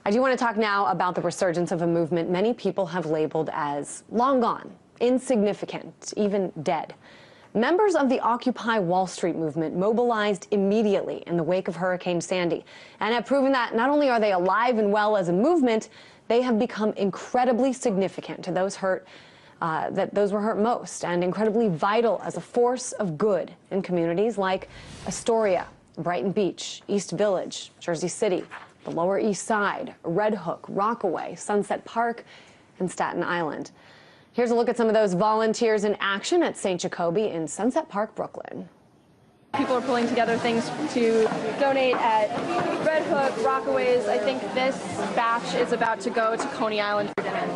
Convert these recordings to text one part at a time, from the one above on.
I do want to talk now about the resurgence of a movement many people have labeled as long gone, insignificant, even dead. Members of the Occupy Wall Street movement mobilized immediately in the wake of Hurricane Sandy and have proven that not only are they alive and well as a movement, they have become incredibly significant to those hurt, those were hurt most, and incredibly vital as a force of good in communities like Astoria, Brighton Beach, East Village, Jersey City, the Lower East Side, Red Hook, Rockaway, Sunset Park, and Staten Island. Here's a look at some of those volunteers in action at St. Jacoby in Sunset Park, Brooklyn. People are pulling together things to donate at Red Hook, Rockaways. I think this batch is about to go to Coney Island for dinner.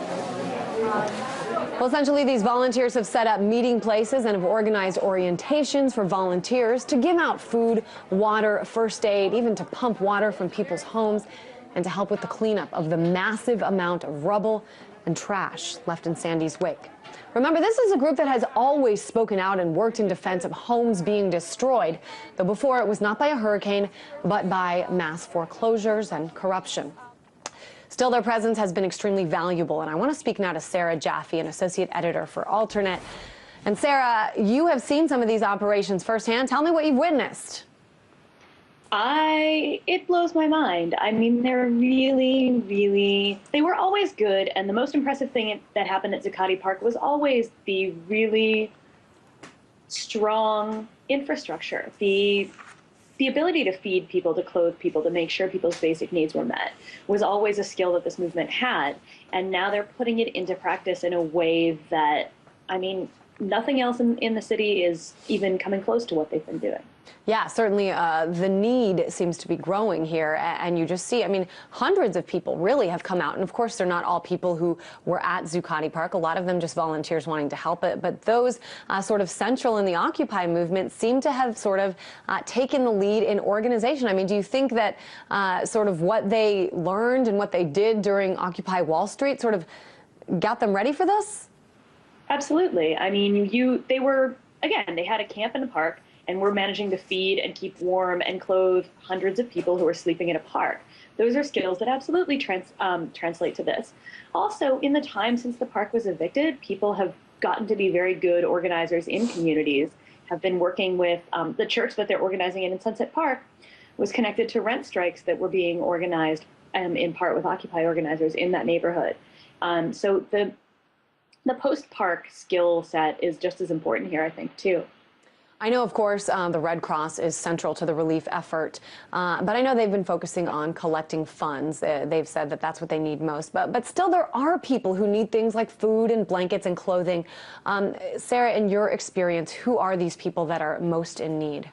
Well, essentially, these volunteers have set up meeting places and have organized orientations for volunteers to give out food, water, first aid, even to pump water from people's homes and to help with the cleanup of the massive amount of rubble and trash left in Sandy's wake. Remember, this is a group that has always spoken out and worked in defense of homes being destroyed, though before it was not by a hurricane, but by mass foreclosures and corruption. Still, their presence has been extremely valuable, and I want to speak now to Sarah Jaffe, an associate editor for Alternate. And Sarah, you have seen some of these operations firsthand. Tell me what you've witnessed. It blows my mind. I mean, they're really, they were always good, and the most impressive thing that happened at Zuccotti Park was always the really strong infrastructure, the ability to feed people, to clothe people, to make sure people's basic needs were met was always a skill that this movement had. And now they're putting it into practice in a way that, I mean, nothing else in the city is even coming close to what they've been doing. Yeah, certainly the need seems to be growing here. And you just see, I mean, hundreds of people really have come out. And of course, they're not all people who were at Zuccotti Park. A lot of them just volunteers wanting to help it. But those sort of central in the Occupy movement seem to have sort of taken the lead in organization. I mean, do you think that sort of what they learned and what they did during Occupy Wall Street sort of got them ready for this? Absolutely. I mean, they were, again, they had a camp in the park, and we're managing to feed and keep warm and clothe hundreds of people who are sleeping in a park. Those are skills that absolutely translate to this. Also, in the time since the park was evicted, people have gotten to be very good organizers in communities, have been working with the church that they're organizing in Sunset Park was connected to rent strikes that were being organized in part with Occupy organizers in that neighborhood. So the post-park skill set is just as important here, I think, too. I know, of course, the Red Cross is central to the relief effort, but I know they've been focusing on collecting funds. They've said that that's what they need most, but still there are people who need things like food and blankets and clothing. Sarah, in your experience, who are these people that are most in need?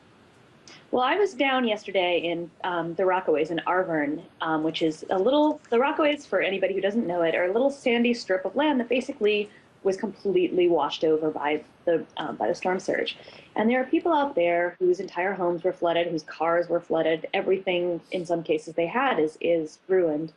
Well, I was down yesterday in the Rockaways in Arverne, which is the Rockaways, for anybody who doesn't know it, are a little sandy strip of land that basically was completely washed over by the storm surge. And there are people out there whose entire homes were flooded, whose cars were flooded. Everything, in some cases, they had is ruined.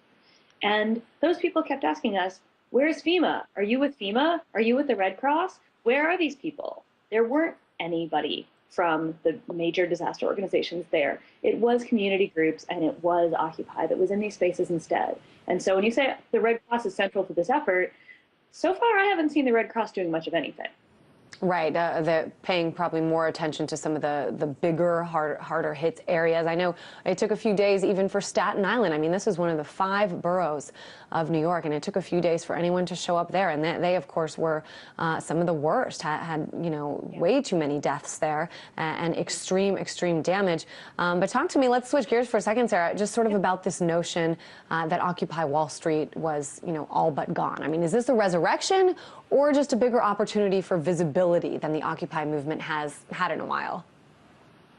And those people kept asking us, where's FEMA? Are you with FEMA? Are you with the Red Cross? Where are these people? There weren't anybody from the major disaster organizations there. It was community groups, and it was Occupy that was in these spaces instead. And so when you say the Red Cross is central to this effort, so far I haven't seen the Red Cross doing much of anything. Right, they're paying probably more attention to some of the bigger, harder hit areas. I know it took a few days even for Staten Island. I mean, this is one of the 5 boroughs of New York, and it took a few days for anyone to show up there. And they of course, were some of the worst, had you know, way too many deaths there and extreme damage. But talk to me, let's switch gears for a second, Sarah, just sort of about this notion that Occupy Wall Street was, you know, all but gone. I mean, is this a resurrection or just a bigger opportunity for visibility than the Occupy movement has had in a while?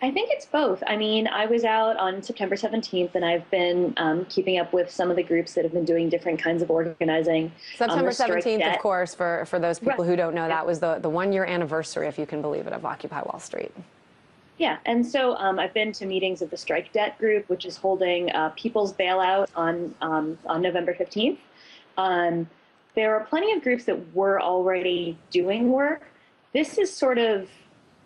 I think it's both. I mean, I was out on September 17th, and I've been keeping up with some of the groups that have been doing different kinds of organizing. September 17th, of course, for those people who don't know, that was the one-year anniversary, if you can believe it, of Occupy Wall Street. Yeah, and so I've been to meetings of the Strike Debt Group, which is holding People's Bailout on November 15th. There are plenty of groups that were already doing work. This is sort of,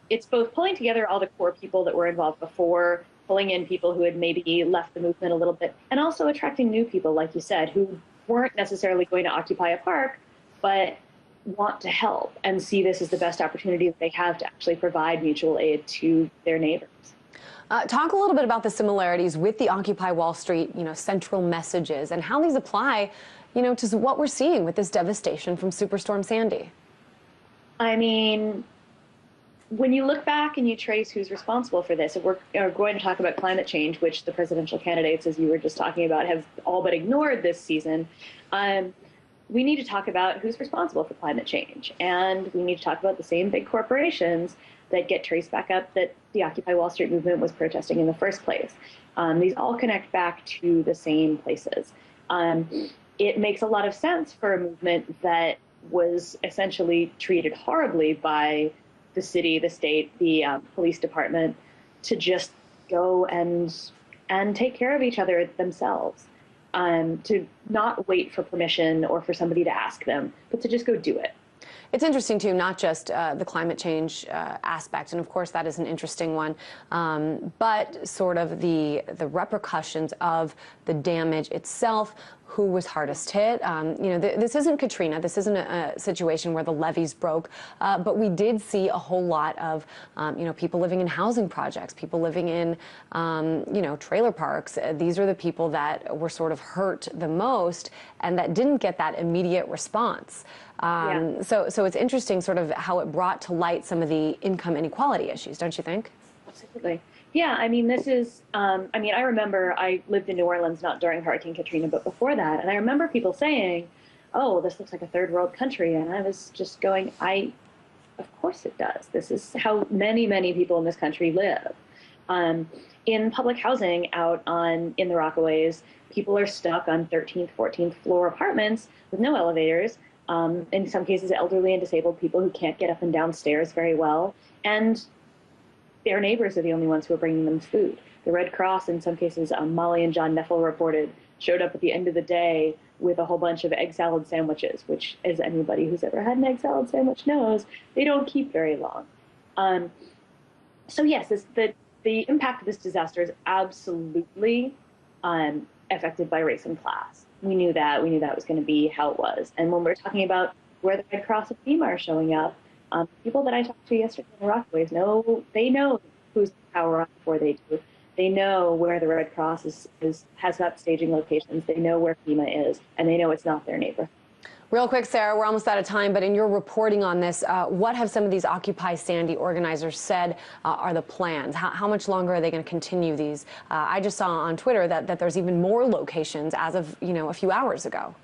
it's both pulling together all the core people that were involved before pulling in people who had maybe left the movement a little bit, and also attracting new people, like you said, who weren't necessarily going to occupy a park, but want to help and see this as the best opportunity that they have to actually provide mutual aid to their neighbors. Talk a little bit about the similarities with the Occupy Wall Street, central messages and how these apply, to what we're seeing with this devastation from Superstorm Sandy. I mean, when you look back and you trace who's responsible for this, if we're going to talk about climate change, which the presidential candidates, as you were just talking about, have all but ignored this season, we need to talk about who's responsible for climate change. And we need to talk about the same big corporations that get traced back up that the Occupy Wall Street movement was protesting in the first place. These all connect back to the same places. It makes a lot of sense for a movement that was essentially treated horribly by the city, the state, the police department, to just go and take care of each other themselves, to not wait for permission or for somebody to ask them, but to just go do it. It's interesting, too, not just the climate change aspect, and of course that is an interesting one, but sort of the repercussions of the damage itself. Who was hardest hit? This isn't Katrina. This isn't a situation where the levees broke, but we did see a whole lot of, people living in housing projects, people living in, trailer parks. These are the people that were sort of hurt the most and that didn't get that immediate response. So it's interesting sort of how it brought to light some of the income inequality issues, don't you think? Absolutely. Yeah, I mean, this is, I remember I lived in New Orleans, not during Hurricane Katrina, but before that. And I remember people saying, oh, this looks like a third world country. And I was just going, of course it does. This is how many, many people in this country live. In public housing out in the Rockaways, people are stuck on 13th, 14th floor apartments with no elevators. In some cases, elderly and disabled people who can't get up and down stairs very well. And their neighbors are the only ones who are bringing them food. The Red Cross, in some cases, Molly and John Neffel reported, showed up at the end of the day with a whole bunch of egg salad sandwiches, which, as anybody who's ever had an egg salad sandwich knows, they don't keep very long. So yes, the impact of this disaster is absolutely affected by race and class. We knew that. We knew that was going to be how it was. And when we're talking about where the Red Cross and FEMA are showing up, people that I talked to yesterday in the Rockaways know who's power on before they do. They know where the Red Cross has up staging locations. They know where FEMA is, and they know it's not their neighborhood. Real quick, Sarah, we're almost out of time, but in your reporting on this, what have some of these Occupy Sandy organizers said are the plans? How much longer are they going to continue these? I just saw on Twitter that there's even more locations as of, a few hours ago.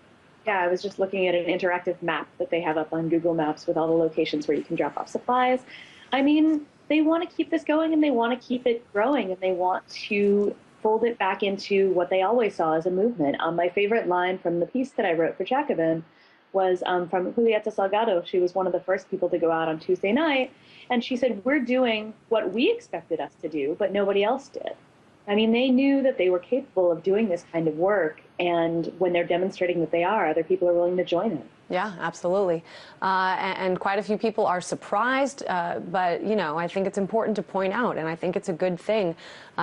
Yeah, I was just looking at an interactive map that they have up on Google Maps with all the locations where you can drop off supplies. I mean, they want to keep this going and they want to keep it growing and they want to fold it back into what they always saw as a movement. My favorite line from the piece that I wrote for Jacobin was from Julieta Salgado. She was one of the first people to go out on Tuesday night, and she said, we're doing what we expected us to do, but nobody else did. I mean, they knew that they were capable of doing this kind of work, and when they're demonstrating that they are, other people are willing to join it. Yeah, absolutely. And quite a few people are surprised, but, I think it's important to point out, and I think it's a good thing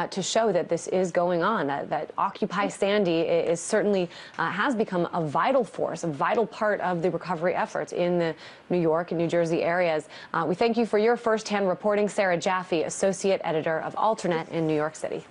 to show that this is going on, that Occupy Sandy is certainly has become a vital force, a vital part of the recovery efforts in the New York and New Jersey areas. We thank you for your firsthand reporting, Sarah Jaffe, Associate Editor of Alternet in New York City.